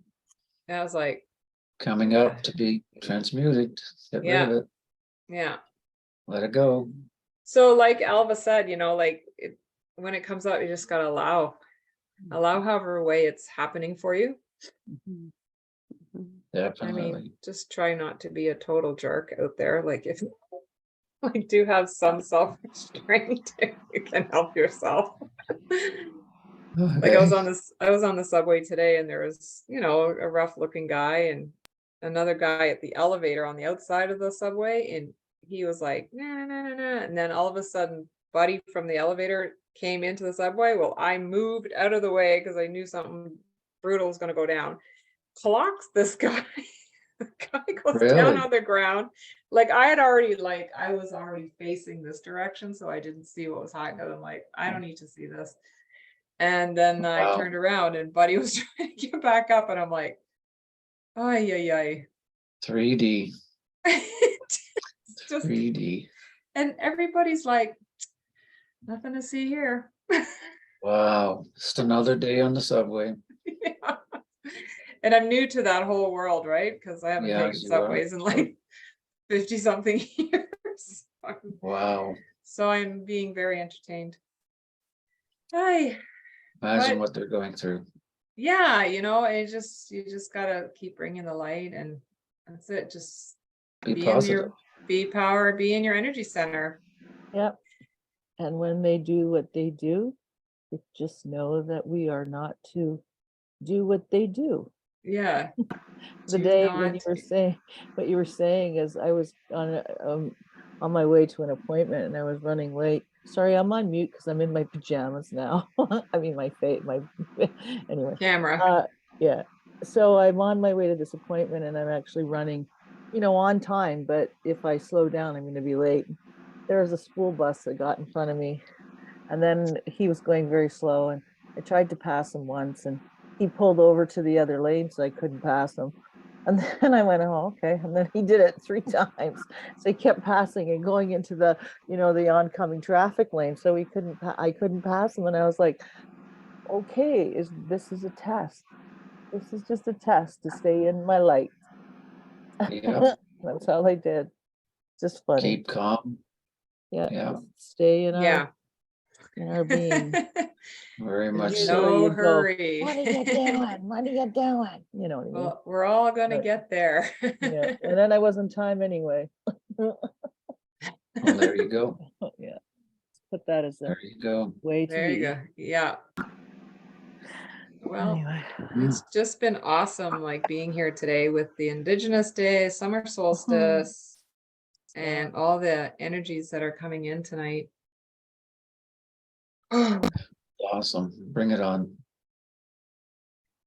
And I was like, coming up to be transmuted. Get rid yeah, of it. yeah. Let it go. So like Alva said, like when it comes out, you just gotta allow however way it's happening for you. Mhm. Mhm. Definitely. Just try not to be a total jerk out there. Like if like do have some self-restraint, you can help yourself. Like I was on the subway today and there was, a rough looking guy and another guy at the elevator on the outside of the subway, and he was like, nah, nah, nah, nah. And then all of a sudden, Buddy from the elevator came into the subway. Well, I moved out of the way because I knew something brutal was going to go down. Clocks this guy. The guy goes down Really? on the ground. Like I was already facing this direction, so I didn't see what was happening. I'm like, I don't need to see this. And then I Wow. turned around and Buddy was trying to get back up, and I'm like, ay, ay, ay. 3D. Just, 3D. and everybody's like, nothing to see here. Wow. Just another day on the subway. Yeah. And I'm new to that whole world, right? Because I haven't taken Yes, you are. subways in like 50 something years. Wow. So I'm being very entertained. Hi. Imagine But- what they're going through. Yeah, you just gotta keep bringing the light, and that's it. Just Be be positive. be in your energy center. Yep. And when they do what they do, just know that we are not to do what they do. Yeah. The Do day when you not- were saying, what you were saying is I was on my way to an appointment and I was running late. Sorry, I'm on mute because I'm in my pajamas now. I mean, my anyway. Camera. Yeah. So I'm on my way to this appointment and I'm actually running, on time, but if I slow down, I'm going to be late. There was a school bus that got in front of me, and then he was going very slow, and I tried to pass him once and he pulled over to the other lane, so I couldn't pass him. And then I went, oh, okay. And then he did it 3 times. So he kept passing and going into the, the oncoming traffic lane. So I couldn't pass him. And I was like, okay, this is a test. This is just a test to stay in my light. Yeah, That's all I did. Just funny. keep calm. Yeah. Yeah, just stay in Yeah. our being. very much Usually so. No you go, hurry. what are you doing? What are you doing? You know what I mean? Well, we're all gonna But- get there. Yeah. And then I was in time anyway. Well, there you go. Yeah. Put that as a There you go. way to There be. you go. Yeah. Well, Anyway. it's just been awesome, like being here today with the Indigenous Day, summer solstice, and all the energies that are coming in tonight. Awesome. Bring it on.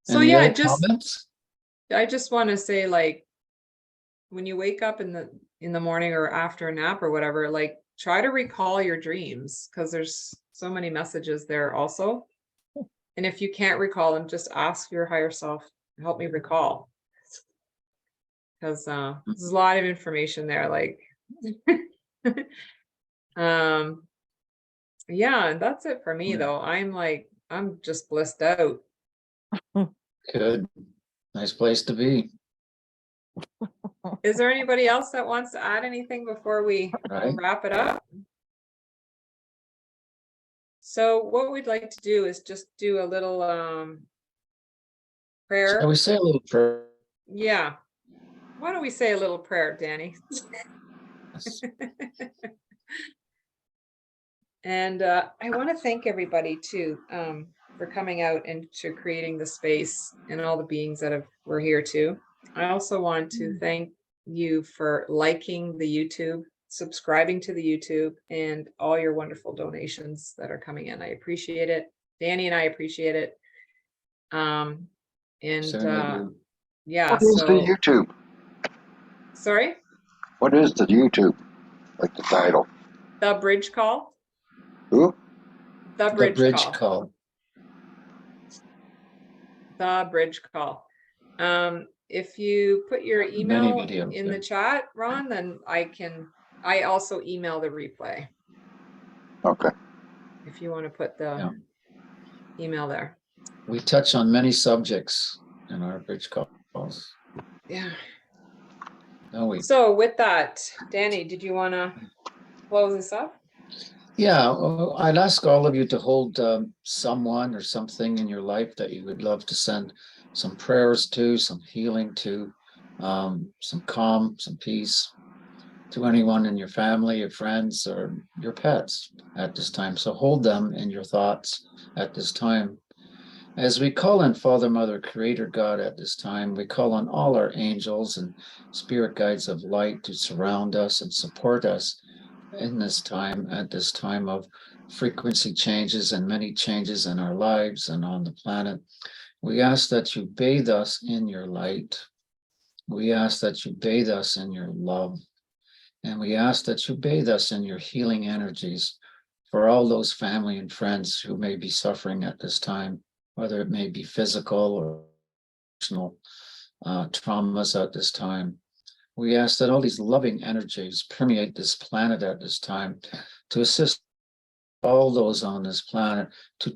So Any yeah, other comments? I just want to say, like, when you wake up in the morning or after a nap or whatever, like, try to recall your dreams, because there's so many messages there also. And if you can't recall them, just ask your higher self, help me recall. Because there's a lot of information there, like yeah, and that's it for me Yeah. though. I'm just blissed out. Good. Nice place to be, Is there anybody else that wants to add anything before we right? wrap it up? So what we'd like to do is just do a little prayer. Shall we say a little prayer? Yeah. Why don't we say a little prayer, Danny? And I want to thank everybody too for coming out and to creating the space, and all the beings that were here too. I also want to thank you for liking the YouTube, subscribing to the YouTube, and all your wonderful donations that are coming in. I appreciate it. Danny and I appreciate it. And Certainly do. yeah, What is the so YouTube? sorry, What is the YouTube? Like the title? the bridge call. Who? The The bridge, bridge call. call. The bridge call. If you put your email videos, in yeah. the chat, Ron, then I also email the replay Okay. if you want to put the Yeah. email there. We touch on many subjects in our bridge calls. Yeah. Don't we? So with that, Danny, did you want to close this up? Yeah, well, I'd ask all of you to hold someone or something in your life that you would love to send some prayers to, some healing to, some calm, some peace to anyone in your family, your friends, or your pets at this time. So hold them in your thoughts at this time. As we call on Father, Mother, Creator God at this time, we call on all our angels and spirit guides of light to surround us and support us in this time, at this time of frequency changes and many changes in our lives and on the planet. We ask that you bathe us in your light. We ask that you bathe us in your love. And we ask that you bathe us in your healing energies for all those family and friends who may be suffering at this time, whether it may be physical or emotional traumas at this time. We ask that all these loving energies permeate this planet at this time to assist all those on this planet to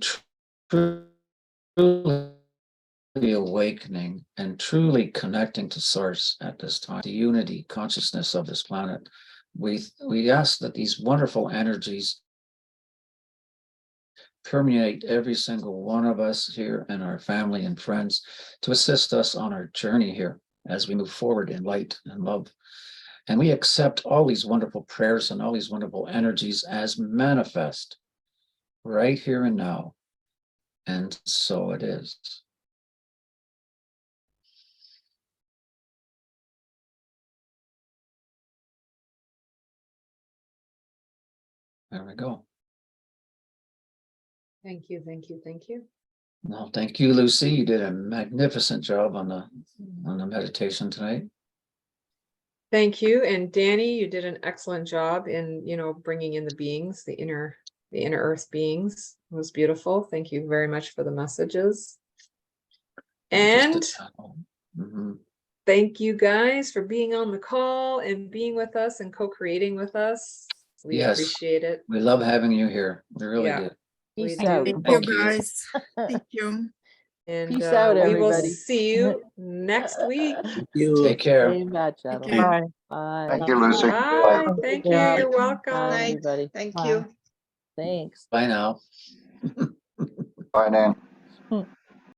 truly awakening and truly connecting to source at this time, the unity consciousness of this planet. We ask that these wonderful energies permeate every single one of us here and our family and friends to assist us on our journey here as we move forward in light and love. And we accept all these wonderful prayers and all these wonderful energies as manifest right here and now. And so it is. There we go. Thank you, thank you, thank you. Well, thank you, Lucy. You did a magnificent job on the meditation tonight. Thank you. And Danny, you did an excellent job in, bringing in the beings, the inner the inner earth beings. It was beautiful. Thank you very much for the messages. And Mhm. thank you guys for being on the call and being with us and co-creating with us. We Yes. appreciate it. We love having you here. We really Yeah. do. We Peace do. out. Thank you, Thank you. guys. Thank you. And Peace out, we will everybody. see you next week. Thank you. Take care. Very much, Take Adeline. care. Bye. Thank you, Lucy. Bye. Bye. Thank you. Yeah. You're Bye, welcome. Night. everybody. Thank Bye. you. Thanks. Bye now. Bye, Dan.